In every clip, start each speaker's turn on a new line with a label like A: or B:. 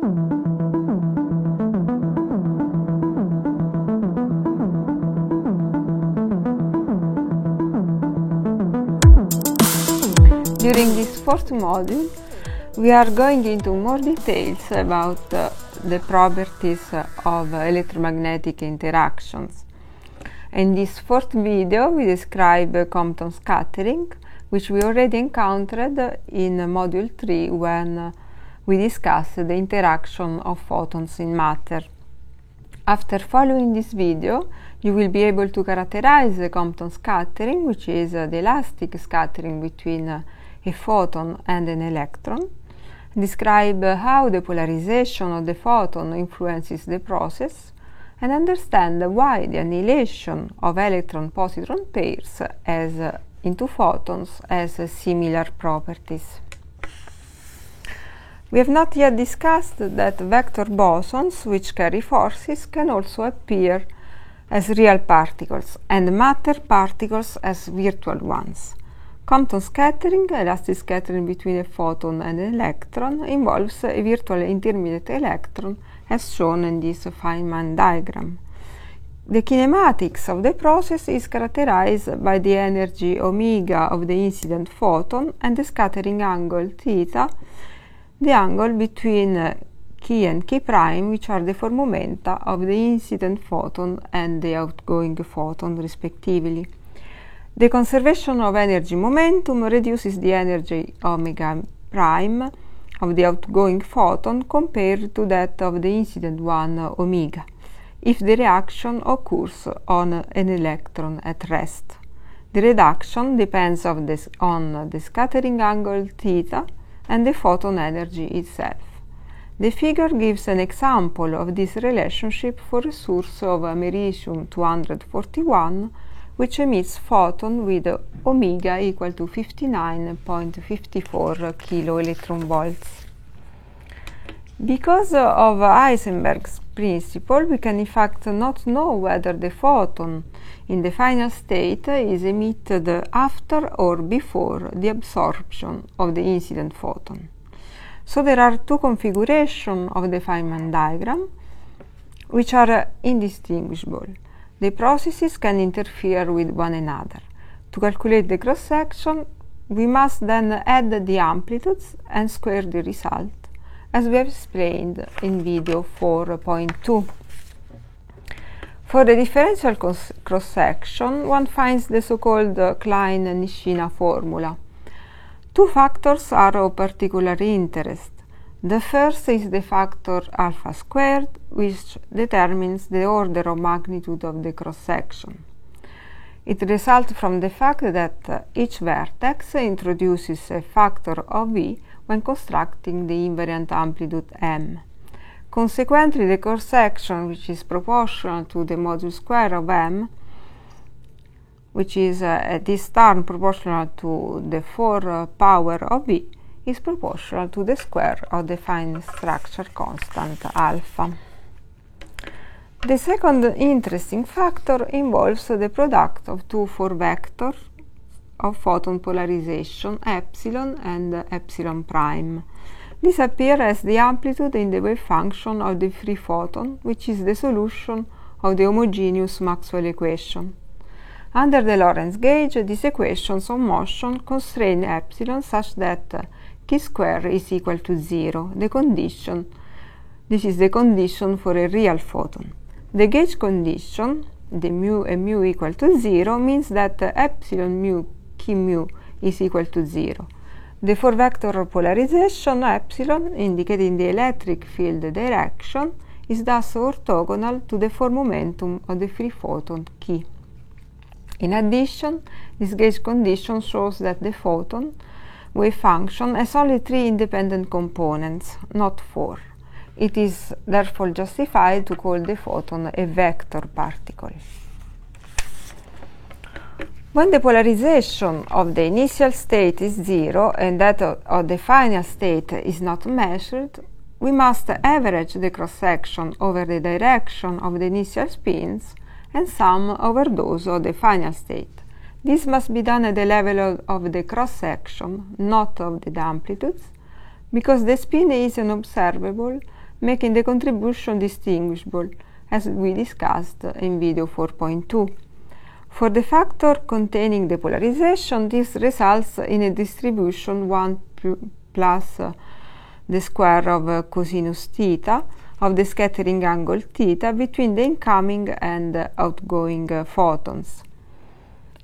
A: During this fourth module, we are going into more details about the properties of electromagnetic interactions. In this fourth video, we describe Compton scattering, which we already encountered in Module 3 when we discussed the interaction of photons in matter. After following this video, you will be able to characterize the Compton scattering, which is the elastic scattering between a photon and an electron, describe how the polarization of the photon influences the process, and understand why the annihilation of electron-positron pairs into photons has similar properties. We have not yet discussed that vector bosons, which carry forces, can also appear as real particles and matter particles as virtual ones. Compton scattering, elastic scattering between a photon and an electron, involves a virtual intermediate electron as shown in this Feynman diagram. The kinematics of the process is characterized by the energy omega of the incident photon and the scattering angle theta, the angle between chi and chi prime, which are the four momenta of the incident photon and the outgoing photon respectively. The conservation of energy momentum reduces the energy omega prime of the outgoing photon compared to that of the incident one omega, if the reaction occurs on an electron at rest. The reduction depends on the scattering angle theta and the photon energy itself. The figure gives an example of this relationship for a source of americium-241, which emits photon with omega equal to 59.54 kV. Because of Heisenberg's principle, we can in fact not know whether the photon in the final state is emitted after or before the absorption of the incident photon. So there are two configurations of the Feynman diagram which are indistinguishable. The processes can interfere with one another. To calculate the cross-section, we must then add the amplitudes and square the result, as we have explained in video 4.2. For the differential cross-section, one finds the so-called Klein-Nishina formula. Two factors are of particular interest. The first is the factor alpha squared, which determines the order of magnitude of the cross-section. It results from the fact that each vertex introduces a factor of V when constructing the invariant amplitude M. Consequently, the cross-section, which is proportional to the modulus square of M, which is at this term proportional to the 4 power of V, is proportional to the square of the fine structure constant alpha. The second interesting factor involves the product of two 4 vectors of photon polarization, epsilon and epsilon prime. This appears as the amplitude in the wave function of the free photon, which is the solution of the homogeneous Maxwell equation. Under the Lorentz gauge, these equations of motion constrain epsilon such that chi square is equal to 0, this is the condition for a real photon. The gauge condition, the mu and mu equal to 0, means that epsilon mu chi mu is equal to 0. The 4 vector polarization epsilon, indicating the electric field direction, is thus orthogonal to the 4 momentum of the free photon chi. In addition, this gauge condition shows that the photon wave function has only 3 independent components, not 4. It is therefore justified to call the photon a vector particle. When the polarization of the initial state is 0 and that of the final state is not measured, we must average the cross-section over the direction of the initial spins and sum over those of the final state. This must be done at the level of the cross-section, not of the amplitudes, because the spin is unobservable making the contribution distinguishable, as we discussed in video 4.2. For the factor containing the polarization, this results in a distribution 1 plus the square of cosinus theta of the scattering angle theta between the incoming and outgoing photons.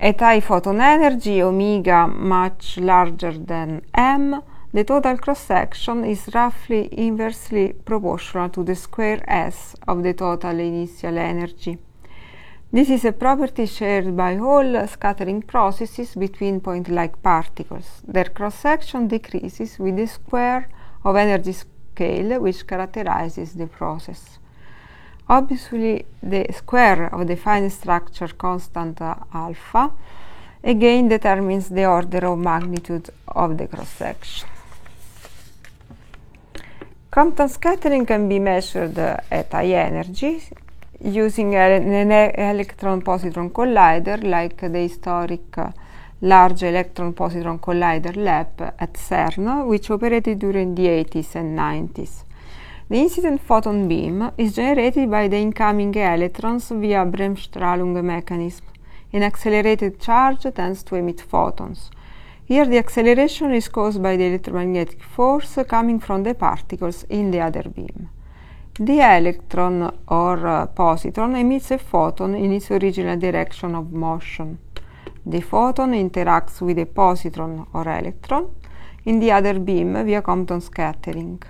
A: At high photon energy, omega much larger than m, the total cross-section is roughly inversely proportional to the square S of the total initial energy. This is a property shared by all scattering processes between point-like particles. Their cross-section decreases with the square of energy scale which characterizes the process. Obviously, the square of the fine structure constant alpha again determines the order of magnitude of the cross-section. Compton scattering can be measured at high energy using an electron-positron collider like the historic Large Electron Positron Collider lab at CERN, which operated during the 80s and 90s. The incident photon beam is generated by the incoming electrons via Bremsstrahlung mechanism. An accelerated charge tends to emit photons. Here the acceleration is caused by the electromagnetic force coming from the particles in the other beam. The electron or positron emits a photon in its original direction of motion. The photon interacts with a positron or electron in the other beam via Compton scattering.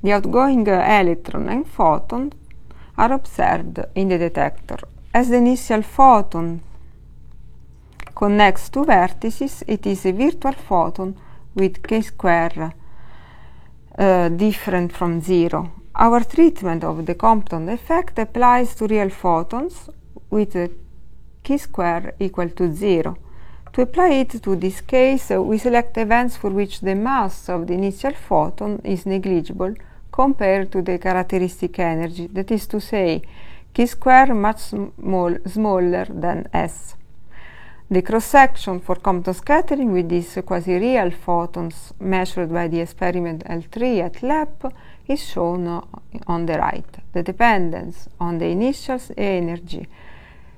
A: The outgoing electron and photon are observed in the detector. As the initial photon connects two vertices, it is a virtual photon with k-square different from zero. Our treatment of the Compton effect applies to real photons with a k-square equal to 0. To apply it to this case, we select events for which the mass of the initial photon is negligible compared to the characteristic energy, that is to say, k-square much smaller than S. The cross-section for Compton scattering with these quasi-real photons measured by the experiment L3 at lab is shown on the right. The dependence on the initial energy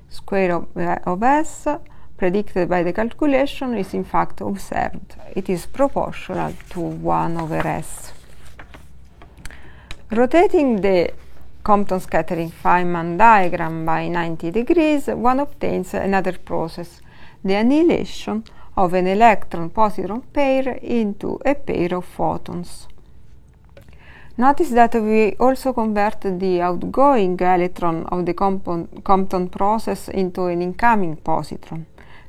A: square of S predicted by the calculation is in fact observed. It is proportional to 1 over S. Rotating the Compton scattering Feynman diagram by 90 degrees, one obtains another process, the annihilation of an electron-positron pair into a pair of photons. Notice that we also convert the outgoing electron of the Compton process into an incoming positron.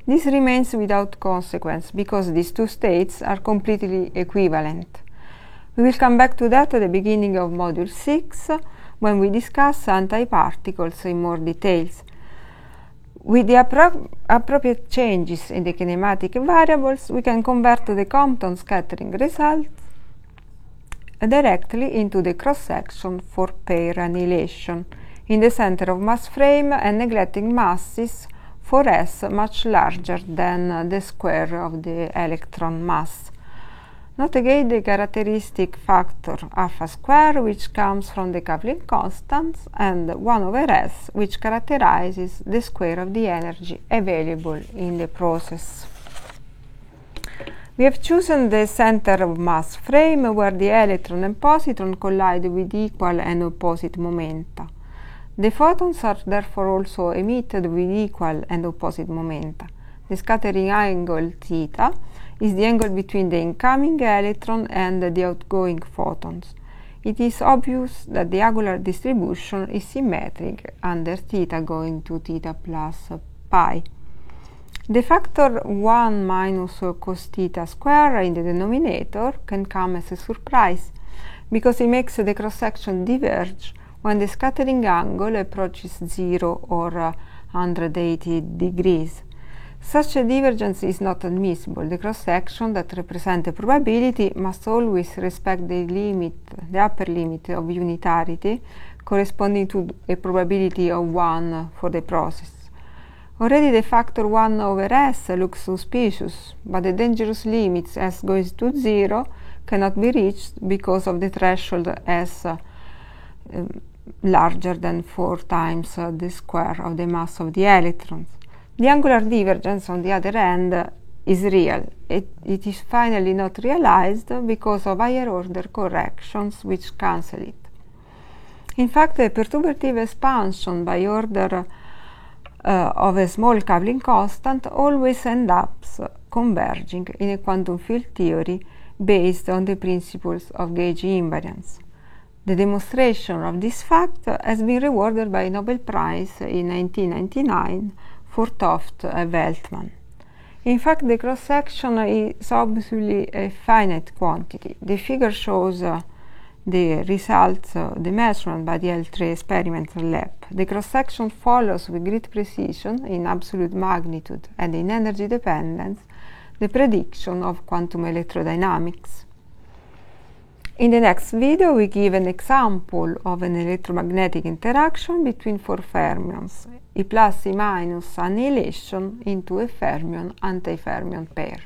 A: This remains without consequence because these two states are completely equivalent. We will come back to that at the beginning of Module 6 when we discuss antiparticles in more details. With the appropriate changes in the kinematic variables, we can convert the Compton scattering results directly into the cross-section for pair annihilation in the center of mass frame and neglecting masses for S much larger than the square of the electron mass. Note again the characteristic factor alpha square, which comes from the coupling constants, and 1 over S, which characterizes the square of the energy available in the process. We have chosen the center of mass frame where the electron and positron collide with equal and opposite momenta. The photons are therefore also emitted with equal and opposite momenta. The scattering angle theta is the angle between the incoming electron and the outgoing photons. It is obvious that the angular distribution is symmetric under theta going to theta plus pi. The factor 1 minus cos theta square in the denominator can come as a surprise, because it makes the cross-section diverge when the scattering angle approaches 0 or 180 degrees. Such a divergence is not admissible. The cross-section that represents a probability must always respect the upper limit of unitarity corresponding to a probability of 1 for the process. Already the factor 1 over S looks suspicious, but the dangerous limits S goes to 0 cannot be reached because of the threshold as larger than 4 times the square of the mass of the electrons. The angular divergence, on the other hand, is real. It is finally not realized because of higher order corrections which cancel it. In fact, the perturbative expansion by order of a small coupling constant always ends up converging in a quantum field theory based on the principles of gauge invariance. The demonstration of this fact has been rewarded by a Nobel Prize in 1999 for Toft and Veltman. In fact, the cross-section is obviously a finite quantity. The figure shows the results of the measurement by the L3 experimental lab. The cross-section follows with great precision in absolute magnitude and in energy dependence the prediction of quantum electrodynamics. In the next video, we give an example of an electromagnetic interaction between 4 fermions, E plus E minus annihilation into a fermion-antifermion pair.